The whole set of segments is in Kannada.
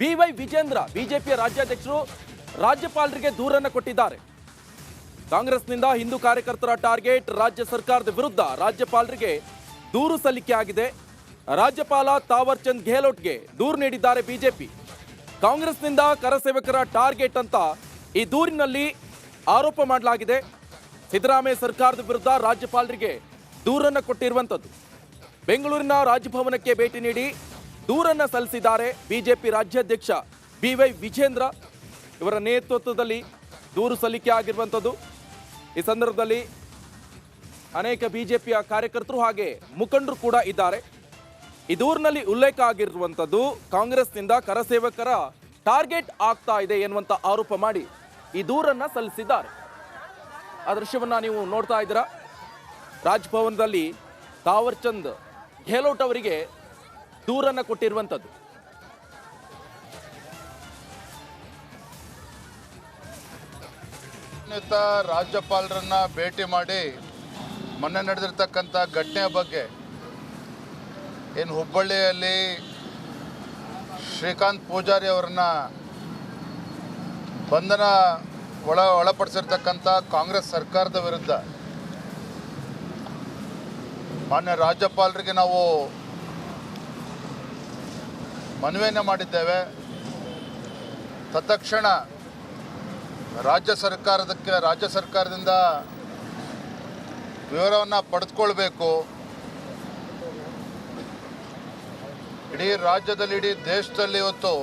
ಬಿವೈ ವಿಜೇಂದ್ರ ಬಿಜೆಪಿಯ ರಾಜ್ಯಾಧ್ಯಕ್ಷರು ರಾಜ್ಯಪಾಲರಿಗೆ ದೂರನ್ನು ಕೊಟ್ಟಿದ್ದಾರೆ. ಕಾಂಗ್ರೆಸ್ನಿಂದ ಹಿಂದೂ ಕಾರ್ಯಕರ್ತರ ಟಾರ್ಗೆಟ್, ರಾಜ್ಯ ಸರ್ಕಾರದ ವಿರುದ್ಧ ರಾಜ್ಯಪಾಲರಿಗೆ ದೂರು ಸಲ್ಲಿಕೆ ಆಗಿದೆ. ರಾಜ್ಯಪಾಲ ತಾವರ್ ಚಂದ್ ಗೆಹ್ಲೋಟ್ಗೆ ದೂರು ನೀಡಿದ್ದಾರೆ ಬಿಜೆಪಿ. ಕಾಂಗ್ರೆಸ್ನಿಂದ ಕರಸೇವಕರ ಟಾರ್ಗೆಟ್ ಅಂತ ಈ ದೂರಿನಲ್ಲಿ ಆರೋಪ ಮಾಡಲಾಗಿದೆ. ಸಿದ್ದರಾಮಯ್ಯ ಸರ್ಕಾರದ ವಿರುದ್ಧ ರಾಜ್ಯಪಾಲರಿಗೆ ದೂರನ್ನು ಕೊಟ್ಟಿರುವಂಥದ್ದು. ಬೆಂಗಳೂರಿನ ರಾಜಭವನಕ್ಕೆ ಭೇಟಿ ನೀಡಿ ದೂರನ್ನ ಸಲ್ಲಿಸಿದ್ದಾರೆ ಬಿಜೆಪಿ ರಾಜ್ಯಾಧ್ಯಕ್ಷ ಬಿವೈ ವಿಜೇಂದ್ರ. ಇವರ ನೇತೃತ್ವದಲ್ಲಿ ದೂರು ಸಲ್ಲಿಕೆ ಆಗಿರುವಂಥದ್ದು. ಈ ಸಂದರ್ಭದಲ್ಲಿ ಅನೇಕ ಬಿಜೆಪಿಯ ಕಾರ್ಯಕರ್ತರು ಹಾಗೆ ಮುಖಂಡರು ಕೂಡ ಇದ್ದಾರೆ. ಈ ದೂರಿನಲ್ಲಿ ಉಲ್ಲೇಖ ಆಗಿರುವಂಥದ್ದು ಕಾಂಗ್ರೆಸ್ನಿಂದ ಕರಸೇವಕರ ಟಾರ್ಗೆಟ್ ಆಗ್ತಾ ಇದೆ ಎನ್ನುವಂಥ ಆರೋಪ ಮಾಡಿ ಈ ದೂರನ್ನ ಸಲ್ಲಿಸಿದ್ದಾರೆ. ಆ ದೃಶ್ಯವನ್ನ ನೀವು ನೋಡ್ತಾ ಇದ್ದೀರಾ. ರಾಜಭವನದಲ್ಲಿ ತಾವರ್ ಚಂದ್ ಗೆಹ್ಲೋಟ್ ಅವರಿಗೆ ದೂರನ್ನ ಕೊಟ್ಟಿರುವಂಥದ್ದು. ರಾಜ್ಯಪಾಲರನ್ನ ಭೇಟಿ ಮಾಡಿ ಮೊನ್ನೆ ನಡೆದಿರ್ತಕ್ಕಂಥ ಘಟನೆಯ ಬಗ್ಗೆ ಏನು ಹುಬ್ಬಳ್ಳಿಯಲ್ಲಿ ಶ್ರೀಕಾಂತ್ ಪೂಜಾರಿ ಅವರನ್ನ ಬಂಧನ ಒಳಪಡಿಸಿರ್ತಕ್ಕಂಥ ಕಾಂಗ್ರೆಸ್ ಸರ್ಕಾರದ ವಿರುದ್ಧ ಮಾನ್ಯ ರಾಜ್ಯಪಾಲರಿಗೆ ನಾವು ಮನವಿಯನ್ನು ಮಾಡಿದ್ದೇವೆ. ತತ್ಕ್ಷಣ ರಾಜ್ಯ ಸರ್ಕಾರದಿಂದ ವಿವರವನ್ನು ಪಡೆದುಕೊಳ್ಬೇಕು. ಇಡೀ ರಾಜ್ಯದಲ್ಲಿ, ಇಡೀ ದೇಶದಲ್ಲಿ ಇವತ್ತು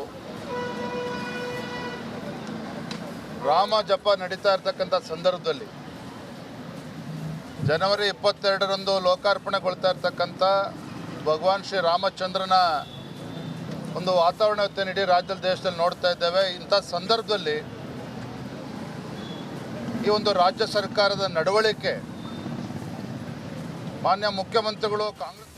ರಾಮ ಜಪ ನಡೀತಾ ಇರ್ತಕ್ಕಂಥ ಸಂದರ್ಭದಲ್ಲಿ ಜನವರಿ 22ರಂದು ಲೋಕಾರ್ಪಣೆಗೊಳ್ತಾ ಇರ್ತಕ್ಕಂಥ ಭಗವಾನ್ ಶ್ರೀ ರಾಮಚಂದ್ರನ ಒಂದು ವಾತಾವರಣ ಇಡೀ ರಾಜ್ಯದಲ್ಲಿ, ದೇಶದಲ್ಲಿ ನೋಡ್ತಾ ಇದ್ದೇವೆ. ಇಂಥ ಸಂದರ್ಭದಲ್ಲಿ ಈ ಒಂದು ರಾಜ್ಯ ಸರ್ಕಾರದ ನಡವಳಿಕೆ, ಮಾನ್ಯ ಮುಖ್ಯಮಂತ್ರಿಗಳು ಕಾಂಗ್ರೆಸ್